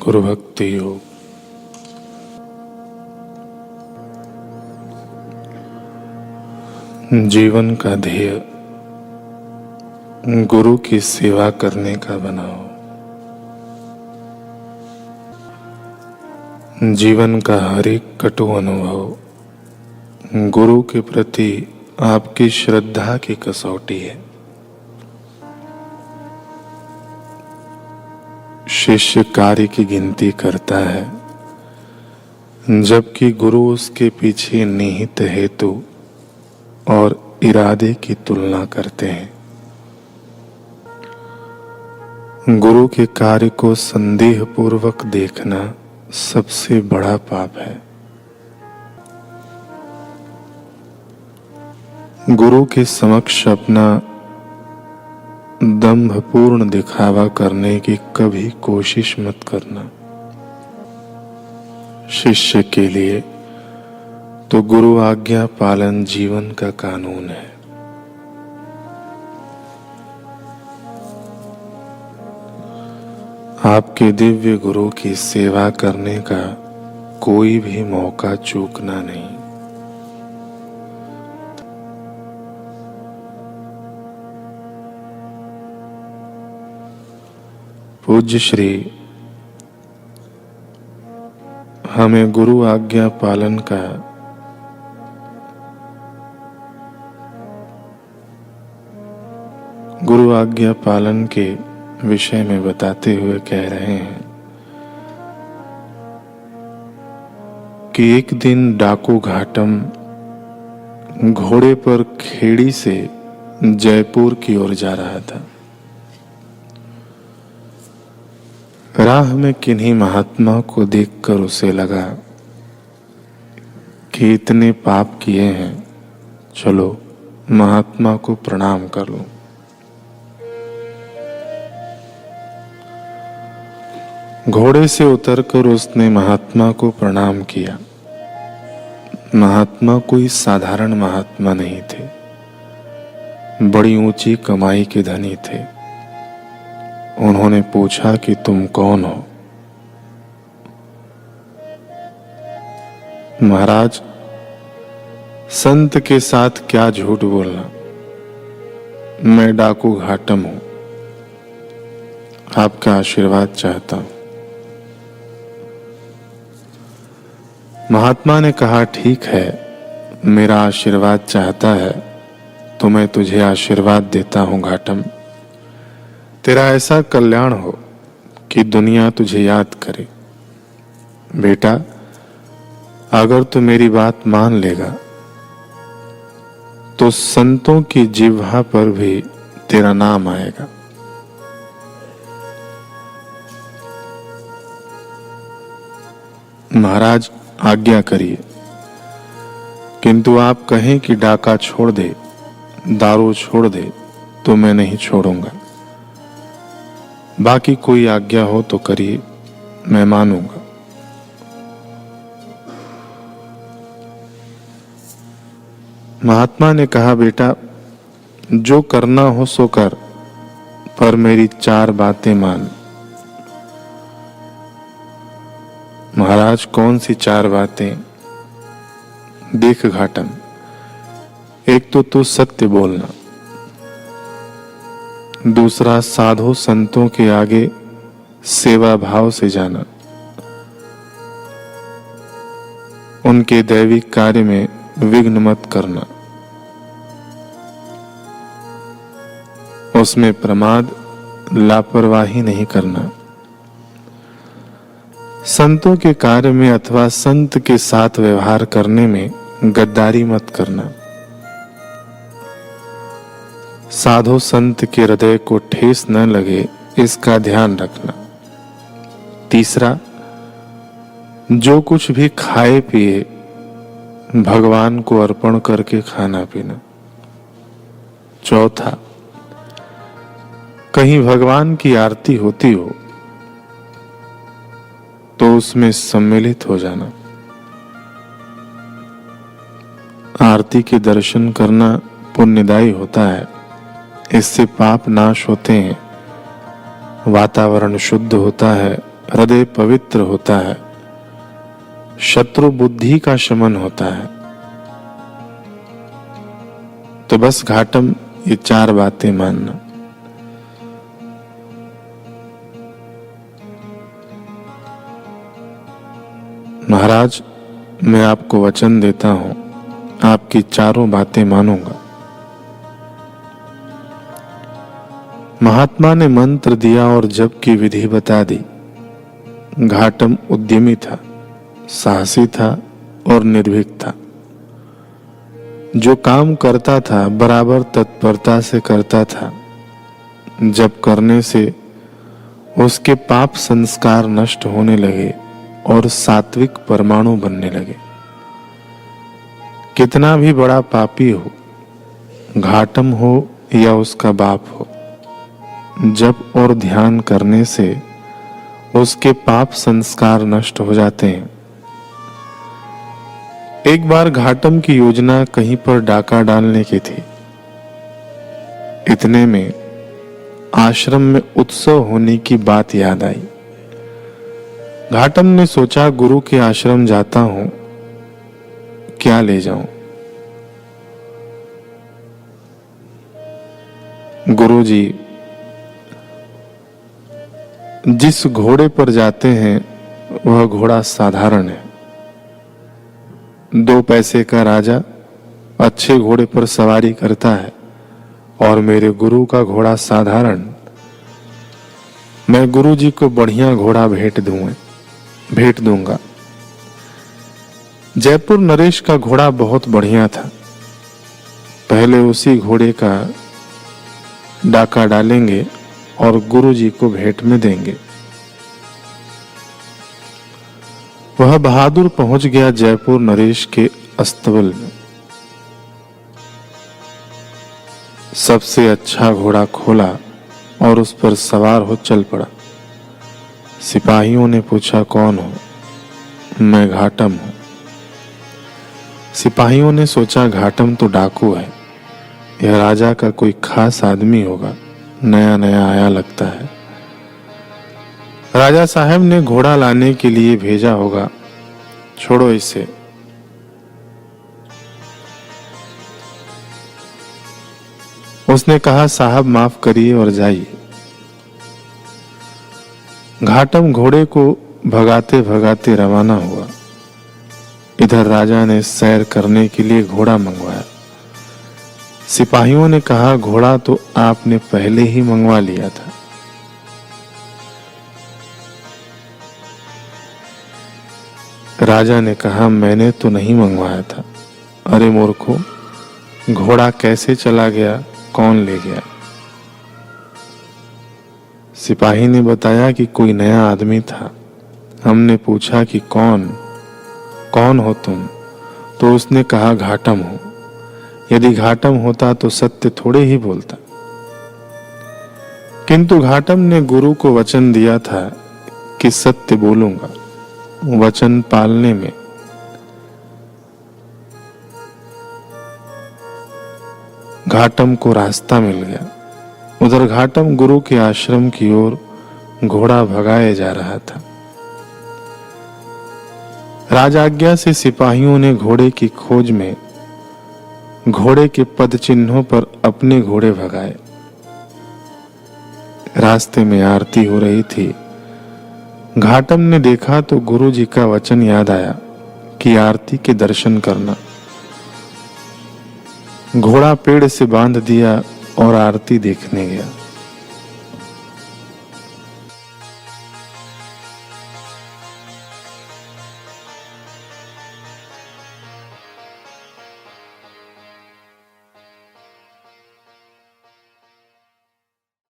गुरु भक्ति योग। जीवन का ध्येय गुरु की सेवा करने का बनाओ। जीवन का हर एक कटु अनुभव गुरु के प्रति आपकी श्रद्धा की कसौटी है। शिष्य कार्य की गिनती करता है, जबकि गुरु उसके पीछे निहित हेतु और इरादे की तुलना करते हैं। गुरु के कार्य को संदेह पूर्वक देखना सबसे बड़ा पाप है। गुरु के समक्ष अपना दंभपूर्ण दिखावा करने की कभी कोशिश मत करना। शिष्य के लिए तो गुरु आज्ञा पालन जीवन का कानून है। आपके दिव्य गुरु की सेवा करने का कोई भी मौका चूकना नहीं। पूज्य श्री हमें गुरु आज्ञा पालन का गुरु आज्ञा पालन के विषय में बताते हुए कह रहे हैं कि एक दिन डाकू घाटम घोड़े पर खेड़ी से जयपुर की ओर जा रहा था। राह में किन्हीं महात्मा को देखकर उसे लगा कि इतने पाप किए हैं, चलो महात्मा को प्रणाम कर लूं। घोड़े से उतरकर उसने महात्मा को प्रणाम किया। महात्मा कोई साधारण महात्मा नहीं थे, बड़ी ऊंची कमाई के धनी थे। उन्होंने पूछा कि तुम कौन हो? महाराज, संत के साथ क्या झूठ बोलना, मैं डाकू घाटम हूं, आपका आशीर्वाद चाहता हूं। महात्मा ने कहा, ठीक है, मेरा आशीर्वाद चाहता है तो मैं तुझे आशीर्वाद देता हूं घाटम। तेरा ऐसा कल्याण हो कि दुनिया तुझे याद करे। बेटा, अगर तू मेरी बात मान लेगा तो संतों की जिह्वा पर भी तेरा नाम आएगा। महाराज, आज्ञा करिए, किंतु आप कहें कि डाका छोड़ दे, दारू छोड़ दे, तो मैं नहीं छोड़ूंगा। बाकी कोई आज्ञा हो तो करिए, मैं मानूंगा। महात्मा ने कहा, बेटा, जो करना हो सो कर, पर मेरी 4 बातें मान। महाराज, कौन सी 4 बातें? देख घाटम, एक तो तू सत्य बोलना, दूसरा साधु संतों के आगे सेवा भाव से जाना, उनके दैविक कार्य में विघ्न मत करना, उसमें प्रमाद लापरवाही नहीं करना, संतों के कार्य में अथवा संत के साथ व्यवहार करने में गद्दारी मत करना, साधु संत के हृदय को ठेस न लगे इसका ध्यान रखना। तीसरा, जो कुछ भी खाए पिए भगवान को अर्पण करके खाना पीना। चौथा, कहीं भगवान की आरती होती हो तो उसमें सम्मिलित हो जाना। आरती के दर्शन करना पुण्यदायी होता है, इससे पाप नाश होते हैं, वातावरण शुद्ध होता है, हृदय पवित्र होता है, शत्रु बुद्धि का शमन होता है। तो बस घाटम ये 4 बातें मानना। महाराज, मैं आपको वचन देता हूं, आपकी 4 बातें मानूंगा। महात्मा ने मंत्र दिया और जप की विधि बता दी। घाटम उद्यमी था, साहसी था और निर्भीक था। जो काम करता था बराबर तत्परता से करता था। जप करने से उसके पाप संस्कार नष्ट होने लगे और सात्विक परमाणु बनने लगे। कितना भी बड़ा पापी हो, घाटम हो या उसका बाप हो, जप और ध्यान करने से उसके पाप संस्कार नष्ट हो जाते हैं। एक बार घाटम की योजना कहीं पर डाका डालने की थी। इतने में आश्रम में उत्सव होने की बात याद आई। घाटम ने सोचा, गुरु के आश्रम जाता हूं, क्या ले जाऊं? गुरुजी जिस घोड़े पर जाते हैं वह घोड़ा साधारण है। 2 पैसे का राजा अच्छे घोड़े पर सवारी करता है और मेरे गुरु का घोड़ा साधारण। मैं गुरुजी को बढ़िया घोड़ा भेंट दूंगा। जयपुर नरेश का घोड़ा बहुत बढ़िया था। पहले उसी घोड़े का डाका डालेंगे और गुरुजी को भेंट में देंगे। वह बहादुर पहुंच गया जयपुर नरेश के अस्तबल में। सबसे अच्छा घोड़ा खोला और उस पर सवार हो चल पड़ा। सिपाहियों ने पूछा, कौन हो? मैं घाटम हूं। सिपाहियों ने सोचा, घाटम तो डाकू है, यह राजा का कोई खास आदमी होगा, नया नया आया लगता है। राजा साहब ने घोड़ा लाने के लिए भेजा होगा, छोड़ो इसे। उसने कहा, साहब माफ करिए और जाइए। घाटम घोड़े को भगाते भगाते रवाना हुआ। इधर राजा ने सैर करने के लिए घोड़ा मंगवाया। सिपाहियों ने कहा, घोड़ा तो आपने पहले ही मंगवा लिया था। राजा ने कहा, मैंने तो नहीं मंगवाया था। अरे मूर्खों, घोड़ा कैसे चला गया, कौन ले गया? सिपाही ने बताया कि कोई नया आदमी था। हमने पूछा कि कौन हो तुम? तो उसने कहा, घाटम हो। यदि घाटम होता तो सत्य थोड़े ही बोलता। किंतु घाटम ने गुरु को वचन दिया था कि सत्य बोलूंगा। वचन पालने में घाटम को रास्ता मिल गया। उधर घाटम गुरु के आश्रम की ओर घोड़ा भगाए जा रहा था। राजाज्ञा से सिपाहियों ने घोड़े की खोज में घोड़े के पद चिन्हों पर अपने घोड़े भगाए। रास्ते में आरती हो रही थी। घाटम ने देखा तो गुरुजी का वचन याद आया कि आरती के दर्शन करना। घोड़ा पेड़ से बांध दिया और आरती देखने गया।